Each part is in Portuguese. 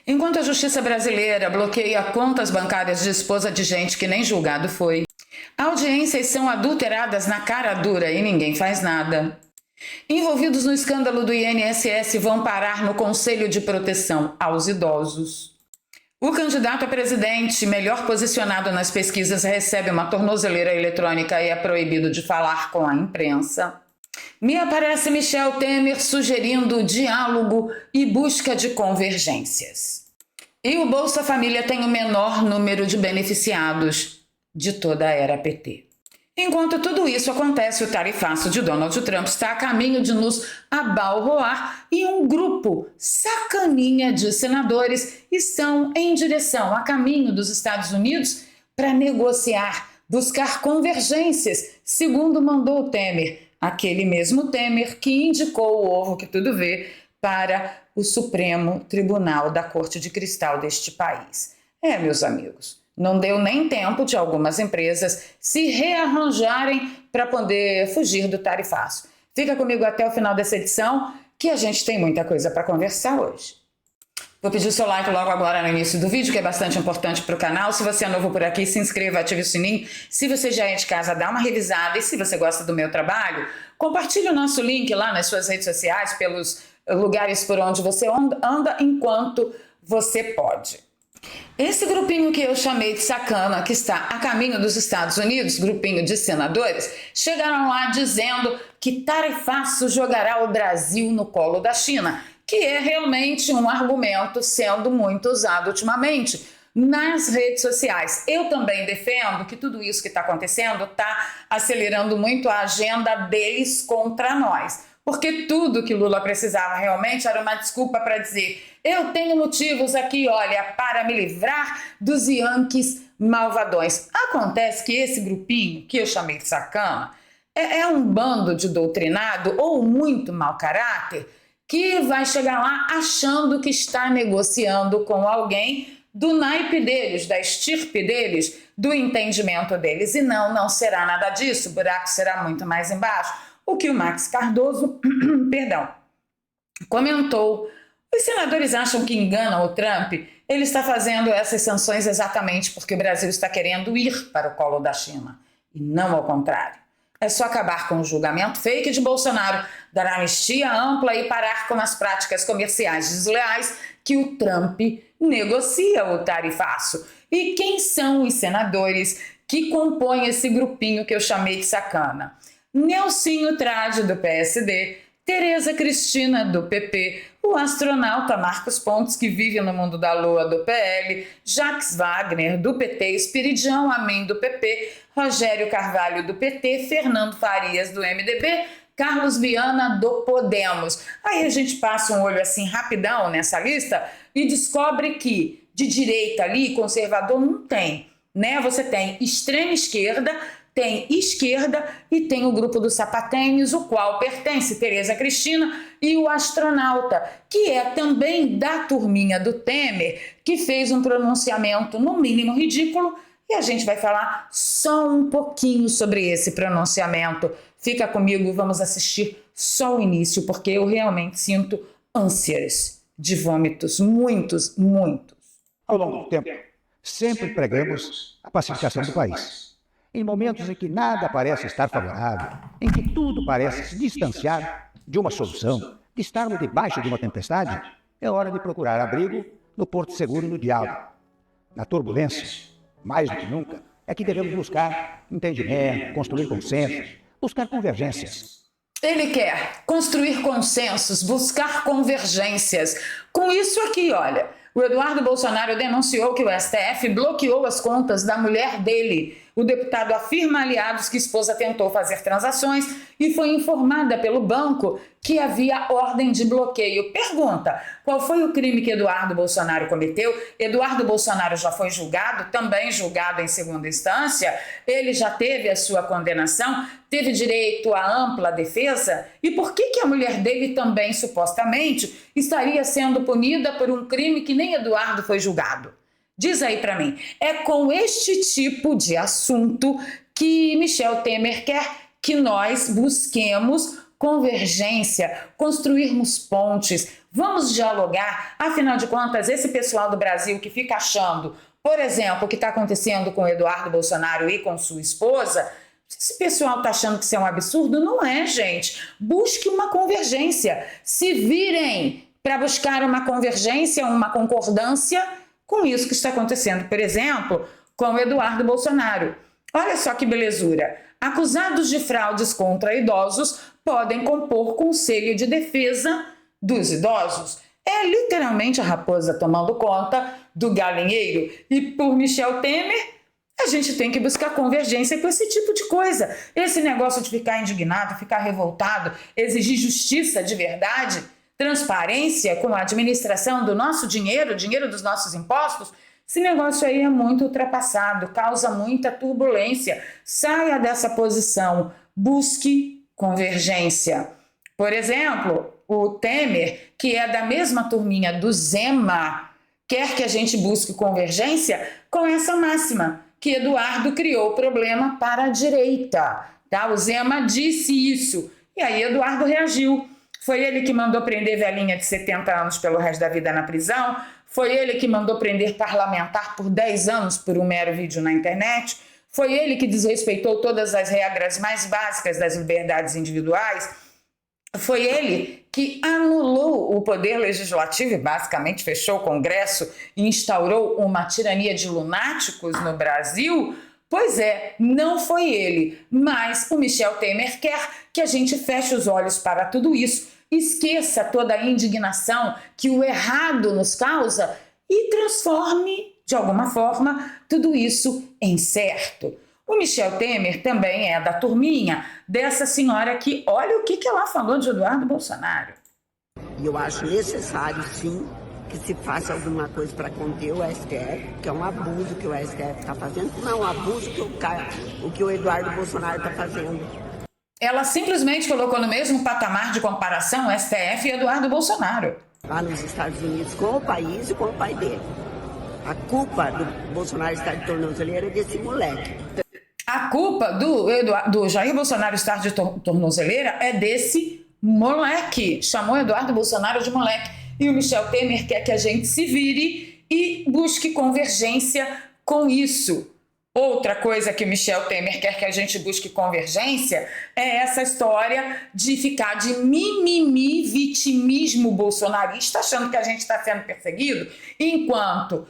Enquanto a justiça brasileira bloqueia contas bancárias de esposa de gente que nem julgado foi, audiências são adulteradas na cara dura e ninguém faz nada. Envolvidos no escândalo do INSS vão parar no Conselho de Proteção aos Idosos. O candidato a presidente melhor posicionado nas pesquisas recebe uma tornozeleira eletrônica e é proibido de falar com a imprensa. Me aparece Michel Temer sugerindo diálogo e busca de convergências. E o Bolsa Família tem o menor número de beneficiados de toda a era PT. Enquanto tudo isso acontece, o tarifaço de Donald Trump está a caminho de nos abalroar e um grupo sacaninha de senadores estão em direção a caminho dos Estados Unidos para negociar, buscar convergências, segundo mandou Temer, aquele mesmo Temer que indicou o ovo que tudo vê para o Supremo Tribunal da Corte de Cristal deste país. Meus amigos, não deu nem tempo de algumas empresas se rearranjarem para poder fugir do tarifaço. Fica comigo até o final dessa edição, que a gente tem muita coisa para conversar hoje. Vou pedir o seu like logo agora no início do vídeo, que é bastante importante para o canal. Se você é novo por aqui, se inscreva, ative o sininho. Se você já é de casa, dá uma revisada. E se você gosta do meu trabalho, compartilhe o nosso link lá nas suas redes sociais, pelos lugares por onde você anda enquanto você pode. Esse grupinho que eu chamei de sacana, que está a caminho dos Estados Unidos, grupinho de senadores, chegaram lá dizendo que tarifaço jogará o Brasil no colo da China, que é realmente um argumento sendo muito usado ultimamente nas redes sociais. Eu também defendo que tudo isso que está acontecendo está acelerando muito a agenda deles contra nós. Porque tudo que Lula precisava realmente era uma desculpa para dizer: eu tenho motivos aqui, olha, para me livrar dos Yankees malvadões. Acontece que esse grupinho, que eu chamei de sacana, é um bando de doutrinado ou muito mau caráter que vai chegar lá achando que está negociando com alguém do naipe deles, da estirpe deles, do entendimento deles. E não será nada disso, o buraco será muito mais embaixo. O que o Max Cardoso, comentou. Os senadores acham que enganam o Trump. Ele está fazendo essas sanções exatamente porque o Brasil está querendo ir para o colo da China, e não ao contrário. É só acabar com o julgamento fake de Bolsonaro, dar anistia ampla e parar com as práticas comerciais desleais que o Trump negocia o tarifaço. E quem são os senadores que compõem esse grupinho que eu chamei de sacana? Nelsinho Trade, do PSD, Tereza Cristina, do PP, o astronauta Marcos Pontes, que vive no mundo da lua, do PL, Jacques Wagner, do PT, Espiridião Amin, do PP, Rogério Carvalho, do PT, Fernando Farias, do MDB, Carlos Viana, do Podemos. Aí a gente passa um olho assim rapidão nessa lista e descobre que de direita ali, conservador, não tem, né? Você tem extrema esquerda, tem esquerda e tem o grupo dos sapatênis, o qual pertence Tereza Cristina e o astronauta, que é também da turminha do Temer, que fez um pronunciamento no mínimo ridículo, e a gente vai falar só um pouquinho sobre esse pronunciamento. Fica comigo, vamos assistir só o início, porque eu realmente sinto ânsias de vômitos, muitos. Ao longo do tempo, sempre pregamos a pacificação do país. Em momentos em que nada parece estar favorável, em que tudo parece se distanciar de uma solução, de estarmos debaixo de uma tempestade, é hora de procurar abrigo no porto seguro do diálogo. Na turbulência, mais do que nunca, é que devemos buscar entendimento, construir consensos, buscar convergências. Ele quer construir consensos, buscar convergências. Com isso aqui, olha, o Eduardo Bolsonaro denunciou que o STF bloqueou as contas da mulher dele. O deputado afirma a aliados que a esposa tentou fazer transações e foi informada pelo banco que havia ordem de bloqueio. Pergunta: qual foi o crime que Eduardo Bolsonaro cometeu? Eduardo Bolsonaro já foi julgado, também julgado em segunda instância. Ele já teve a sua condenação, teve direito à ampla defesa. E por que a mulher dele também, supostamente, estaria sendo punida por um crime que nem Eduardo foi julgado? Diz aí para mim. É com este tipo de assunto que Michel Temer quer que nós busquemos convergência, construirmos pontes. Vamos dialogar. Afinal de contas, esse pessoal do Brasil que fica achando, por exemplo, o que está acontecendo com o Eduardo Bolsonaro e com sua esposa, esse pessoal está achando que isso é um absurdo? Não é, gente. Busque uma convergência. Se virem para buscar uma convergência, uma concordância com isso que está acontecendo, por exemplo, com o Eduardo Bolsonaro. Olha só que belezura. Acusados de fraudes contra idosos podem compor conselho de defesa dos idosos. É literalmente a raposa tomando conta do galinheiro. E por Michel Temer, a gente tem que buscar convergência com esse tipo de coisa. Esse negócio de ficar indignado, ficar revoltado, exigir justiça de verdade, transparência com a administração do nosso dinheiro, dinheiro dos nossos impostos, esse negócio aí é muito ultrapassado, causa muita turbulência. Saia dessa posição, busque convergência. Por exemplo, o Temer, que é da mesma turminha do Zema, quer que a gente busque convergência com essa máxima, que Eduardo criou problema para a direita. Tá? O Zema disse isso. E aí Eduardo reagiu. Foi ele que mandou prender velhinha de 70 anos pelo resto da vida na prisão. Foi ele que mandou prender parlamentar por 10 anos por um mero vídeo na internet. Foi ele que desrespeitou todas as regras mais básicas das liberdades individuais. Foi ele que anulou o poder legislativo e basicamente fechou o Congresso e instaurou uma tirania de lunáticos no Brasil. Pois é, não foi ele, mas o Michel Temer quer que a gente feche os olhos para tudo isso, esqueça toda a indignação que o errado nos causa e transforme, de alguma forma, tudo isso em certo. O Michel Temer também é da turminha dessa senhora que, olha o que ela falou de Eduardo Bolsonaro. E eu acho necessário, sim, que se faça alguma coisa para conter o STF, que é um abuso que o STF está fazendo, não é um abuso que o Eduardo Bolsonaro está fazendo. Ela simplesmente colocou no mesmo patamar de comparação o STF e Eduardo Bolsonaro. Lá nos Estados Unidos, com o país e com o pai dele. A culpa do Bolsonaro estar de tornozeleira é desse moleque. A culpa do Jair Bolsonaro estar de tornozeleira é desse moleque. Chamou Eduardo Bolsonaro de moleque. E o Michel Temer quer que a gente se vire e busque convergência com isso. Outra coisa que o Michel Temer quer que a gente busque convergência é essa história de ficar de mimimi, vitimismo bolsonarista, achando que a gente está sendo perseguido, enquanto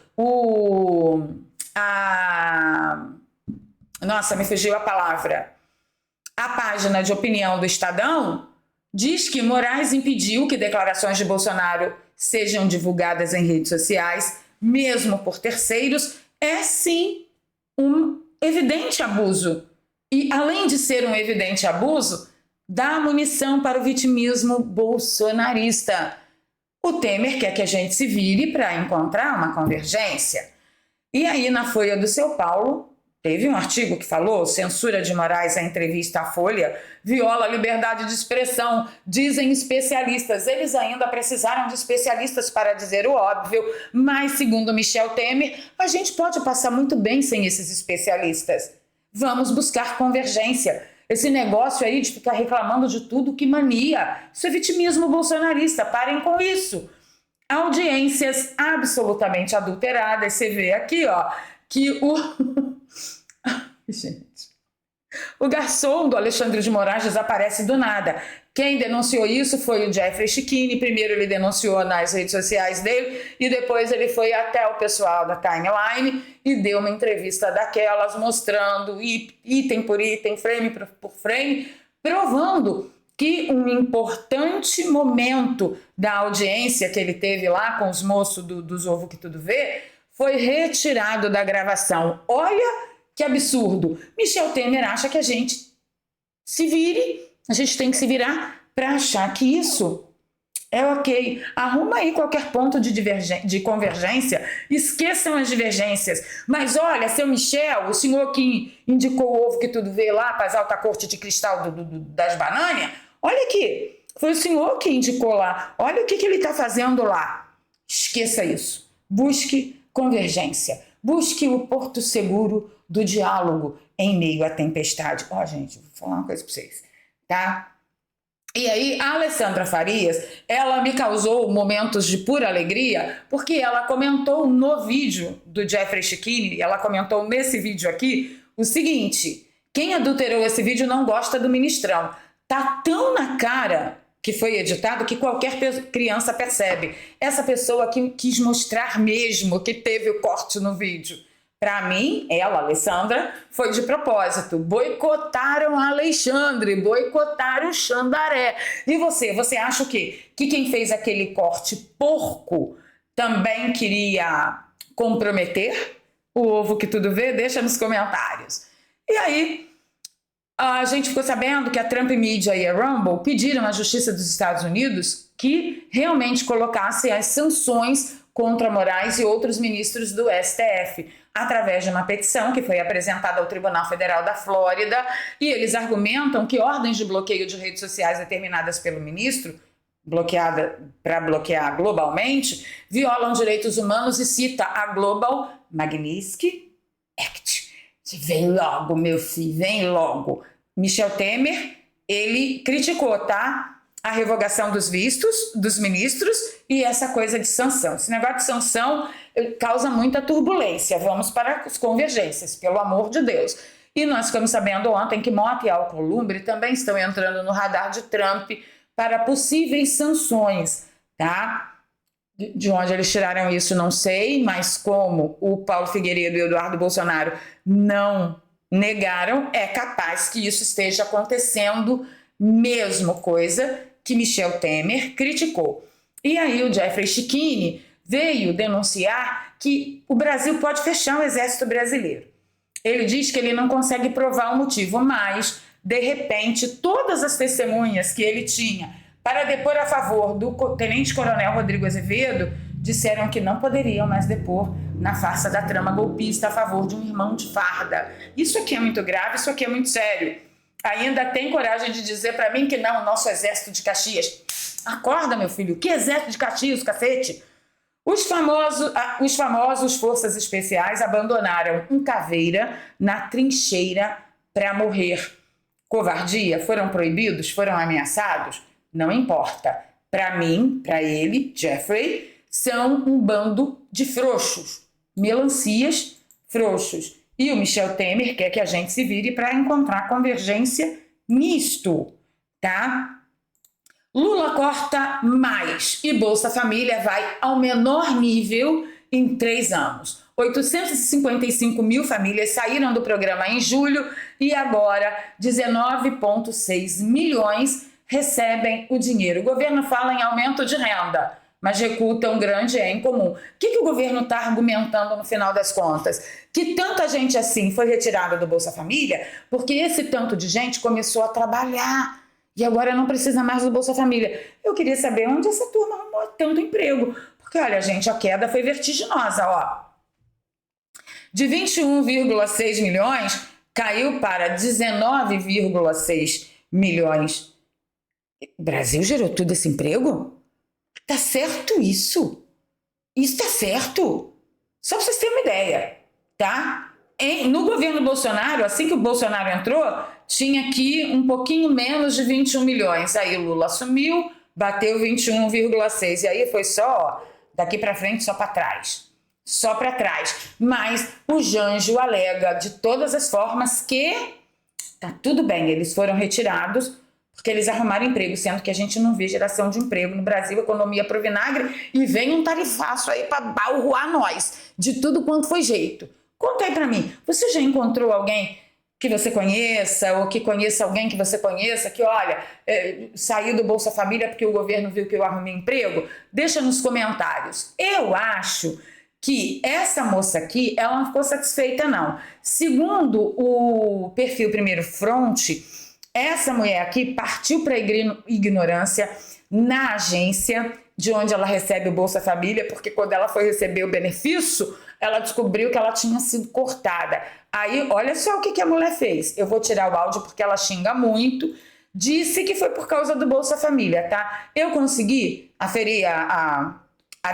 Nossa, me fugiu a palavra. A página de opinião do Estadão diz que Moraes impediu que declarações de Bolsonaro sejam divulgadas em redes sociais, mesmo por terceiros, é sim um evidente abuso. E, além de ser um evidente abuso, dá munição para o vitimismo bolsonarista. O Temer quer que a gente se vire para encontrar uma convergência. E aí, na Folha do São Paulo, teve um artigo que falou: censura de Moraes à entrevista à Folha viola a liberdade de expressão, dizem especialistas. Eles ainda precisaram de especialistas para dizer o óbvio, mas, segundo Michel Temer, a gente pode passar muito bem sem esses especialistas. Vamos buscar convergência. Esse negócio aí de ficar reclamando de tudo, que mania. Isso é vitimismo bolsonarista, parem com isso. Audiências absolutamente adulteradas. Você vê aqui, ó, que o garçom do Alexandre de Moraes desaparece do nada. Quem denunciou isso foi o Jeffrey Chiquini. Primeiro ele denunciou nas redes sociais dele e depois ele foi até o pessoal da Timeline e deu uma entrevista daquelas, mostrando item por item, frame por frame, provando que um importante momento da audiência que ele teve lá com os moços dos Ovo que Tudo Vê foi retirado da gravação. Olha que absurdo. Michel Temer acha que a gente se vire, a gente tem que se virar para achar que isso é ok. Arruma aí qualquer ponto de convergência, esqueçam as divergências. Mas olha, seu Michel, o senhor que indicou o Ovo que Tudo Vê lá para as alta corte de cristal das banâneas, olha aqui, foi o senhor que indicou lá. Olha o que ele está fazendo lá. Esqueça isso. Busque convergência. Busque o porto seguro do diálogo em meio à tempestade. Ó, gente, vou falar uma coisa para vocês, tá? E aí, a Alessandra Farias, ela me causou momentos de pura alegria, porque ela comentou no vídeo do Jeffrey Chikine, ela comentou nesse vídeo aqui, o seguinte: quem adulterou esse vídeo não gosta do ministrão. Tá tão na cara que foi editado que qualquer criança percebe. Essa pessoa que quis mostrar mesmo que teve o corte no vídeo. Para mim, ela, Alessandra, foi de propósito. Boicotaram a Alexandre, boicotaram o Xandaré. E você acha o quê? Que quem fez aquele corte porco também queria comprometer o ovo que tudo vê? Deixa nos comentários. E aí, a gente ficou sabendo que a Trump Media e a Rumble pediram à Justiça dos Estados Unidos que realmente colocasse as sanções contra Moraes e outros ministros do STF, através de uma petição que foi apresentada ao Tribunal Federal da Flórida, e eles argumentam que ordens de bloqueio de redes sociais determinadas pelo ministro, para bloquear globalmente, violam direitos humanos, e cita a Global Magnitsky Act. Vem logo, meu filho, vem logo. Michel Temer, ele criticou, tá? A revogação dos vistos dos ministros e essa coisa de sanção. Esse negócio de sanção causa muita turbulência. Vamos para as convergências, pelo amor de Deus. E nós ficamos sabendo ontem que moto e Alcolumbre também estão entrando no radar de Trump para possíveis sanções, tá? De onde eles tiraram isso, não sei, mas como o Paulo Figueiredo e o Eduardo Bolsonaro não negaram, é capaz que isso esteja acontecendo mesmo, coisa que Michel Temer criticou. E aí o Jeffrey Chikine veio denunciar que o Brasil pode fechar o exército brasileiro. Ele diz que ele não consegue provar o motivo, mas, de repente, todas as testemunhas que ele tinha para depor a favor do tenente-coronel Rodrigo Azevedo disseram que não poderiam mais depor na farsa da trama golpista a favor de um irmão de farda. Isso aqui é muito grave, isso aqui é muito sério. Ainda tem coragem de dizer para mim que não, o nosso exército de Caxias. Acorda, meu filho, que exército de Caxias, cacete? Os famosos Forças Especiais abandonaram um caveira na trincheira para morrer. Covardia? Foram proibidos? Foram ameaçados? Não importa. Para mim, para ele, Jeffrey, são um bando de frouxos. Melancias frouxos. E o Michel Temer quer que a gente se vire para encontrar convergência nisto, tá? Lula corta mais e Bolsa Família vai ao menor nível em 3 anos. 855 mil famílias saíram do programa em julho e agora 19,6 milhões recebem o dinheiro. O governo fala em aumento de renda, mas recuo tão grande é incomum. O que o governo está argumentando no final das contas? Que tanta gente assim foi retirada do Bolsa Família porque esse tanto de gente começou a trabalhar e agora não precisa mais do Bolsa Família. Eu queria saber onde essa turma arrumou tanto emprego. Porque, olha, gente, a queda foi vertiginosa, ó. De 21,6 milhões, caiu para 19,6 milhões. O Brasil gerou todo esse emprego? Tá certo isso? Isso tá certo? Só para vocês terem uma ideia, tá? No governo Bolsonaro, assim que o Bolsonaro entrou, tinha aqui um pouquinho menos de 21 milhões. Aí o Lula assumiu, bateu 21,6. E aí foi só, ó, daqui para frente, só para trás. Só para trás. Mas o Janjo alega de todas as formas que tá tudo bem, eles foram retirados porque eles arrumaram emprego, sendo que a gente não vê geração de emprego no Brasil, economia pro vinagre, e vem um tarifaço aí para balroar nós, de tudo quanto foi jeito. Conta aí para mim, você já encontrou alguém que você conheça, ou que conheça alguém que você conheça, que, olha, saiu do Bolsa Família porque o governo viu que eu arrumei emprego? Deixa nos comentários. Eu acho que essa moça aqui, ela não ficou satisfeita, não. Segundo o perfil Primeiro Fronte, essa mulher aqui partiu para a ignorância na agência de onde ela recebe o Bolsa Família, porque quando ela foi receber o benefício, ela descobriu que ela tinha sido cortada. Aí, olha só o que a mulher fez. Eu vou tirar o áudio porque ela xinga muito. Disse que foi por causa do Bolsa Família, tá? Eu consegui aferir a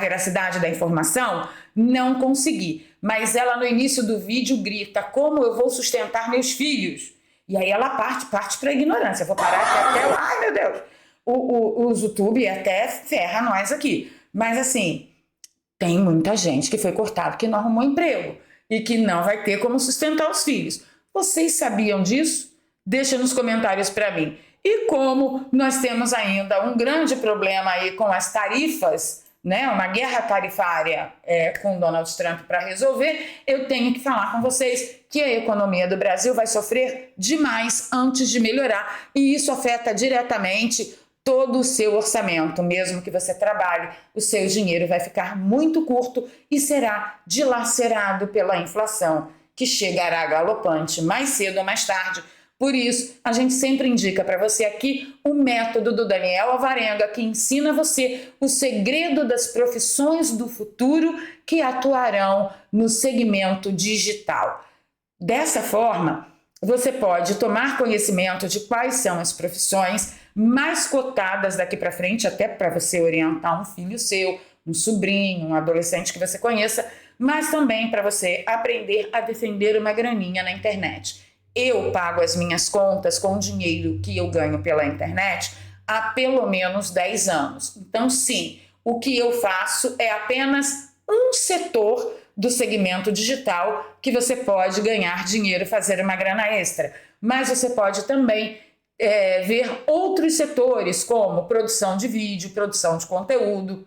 veracidade da informação? Não consegui. Mas ela, no início do vídeo, grita: como eu vou sustentar meus filhos? E aí ela parte para a ignorância. Vou parar aqui até lá. Ai, meu Deus! o YouTube até ferra nós aqui. Mas assim, tem muita gente que foi cortada, que não arrumou emprego e que não vai ter como sustentar os filhos. Vocês sabiam disso? Deixa nos comentários para mim. E como nós temos ainda um grande problema aí com as tarifas, né, uma guerra tarifária com Donald Trump para resolver, eu tenho que falar com vocês que a economia do Brasil vai sofrer demais antes de melhorar, e isso afeta diretamente todo o seu orçamento. Mesmo que você trabalhe, o seu dinheiro vai ficar muito curto e será dilacerado pela inflação, que chegará galopante mais cedo ou mais tarde. Por isso, a gente sempre indica para você aqui o método do Daniel Alvarenga, que ensina você o segredo das profissões do futuro que atuarão no segmento digital. Dessa forma, você pode tomar conhecimento de quais são as profissões mais cotadas daqui para frente, até para você orientar um filho seu, um sobrinho, um adolescente que você conheça, mas também para você aprender a defender uma graninha na internet. Eu pago as minhas contas com o dinheiro que eu ganho pela internet há pelo menos 10 anos. Então, sim, o que eu faço é apenas um setor do segmento digital que você pode ganhar dinheiro, fazer uma grana extra. Mas você pode também ver outros setores, como produção de vídeo, produção de conteúdo,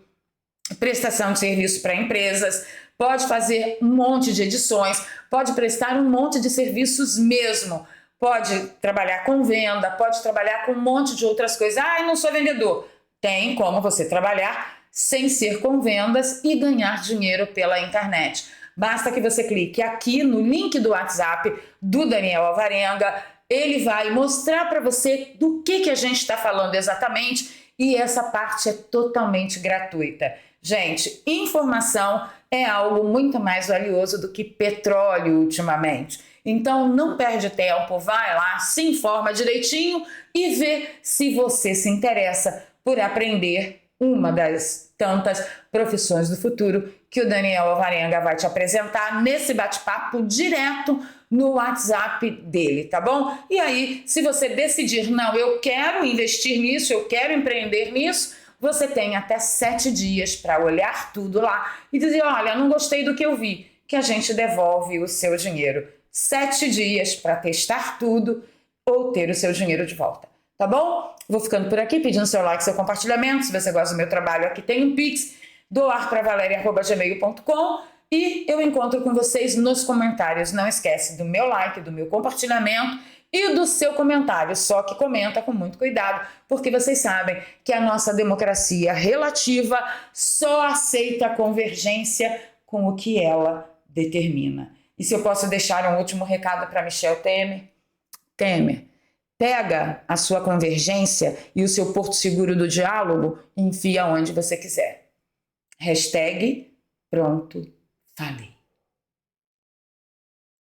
prestação de serviço para empresas, pode fazer um monte de edições, pode prestar um monte de serviços mesmo, pode trabalhar com venda, pode trabalhar com um monte de outras coisas. Ah, eu não sou vendedor. Tem como você trabalhar sem ser com vendas e ganhar dinheiro pela internet. Basta que você clique aqui no link do WhatsApp do Daniel Alvarenga, ele vai mostrar para você do que a gente está falando exatamente, e essa parte é totalmente gratuita. Gente, informação é algo muito mais valioso do que petróleo ultimamente. Então não perde tempo, vai lá, se informa direitinho e vê se você se interessa por aprender uma das tantas profissões do futuro que o Daniel Alvarenga vai te apresentar nesse bate-papo direto no WhatsApp dele, tá bom? E aí, se você decidir, não, eu quero investir nisso, eu quero empreender nisso, você tem até 7 dias para olhar tudo lá e dizer, olha, não gostei do que eu vi, que a gente devolve o seu dinheiro. 7 dias para testar tudo ou ter o seu dinheiro de volta, tá bom? Vou ficando por aqui, pedindo seu like, seu compartilhamento. Se você gosta do meu trabalho, aqui tem um Pix, doarpravaleria@gmail.com, e eu encontro com vocês nos comentários. Não esquece do meu like, do meu compartilhamento e do seu comentário, só que comenta com muito cuidado, porque vocês sabem que a nossa democracia relativa só aceita a convergência com o que ela determina. E se eu posso deixar um último recado para Michel Temer? Temer, pega a sua convergência e o seu porto seguro do diálogo e enfia onde você quiser. #pronto, falei.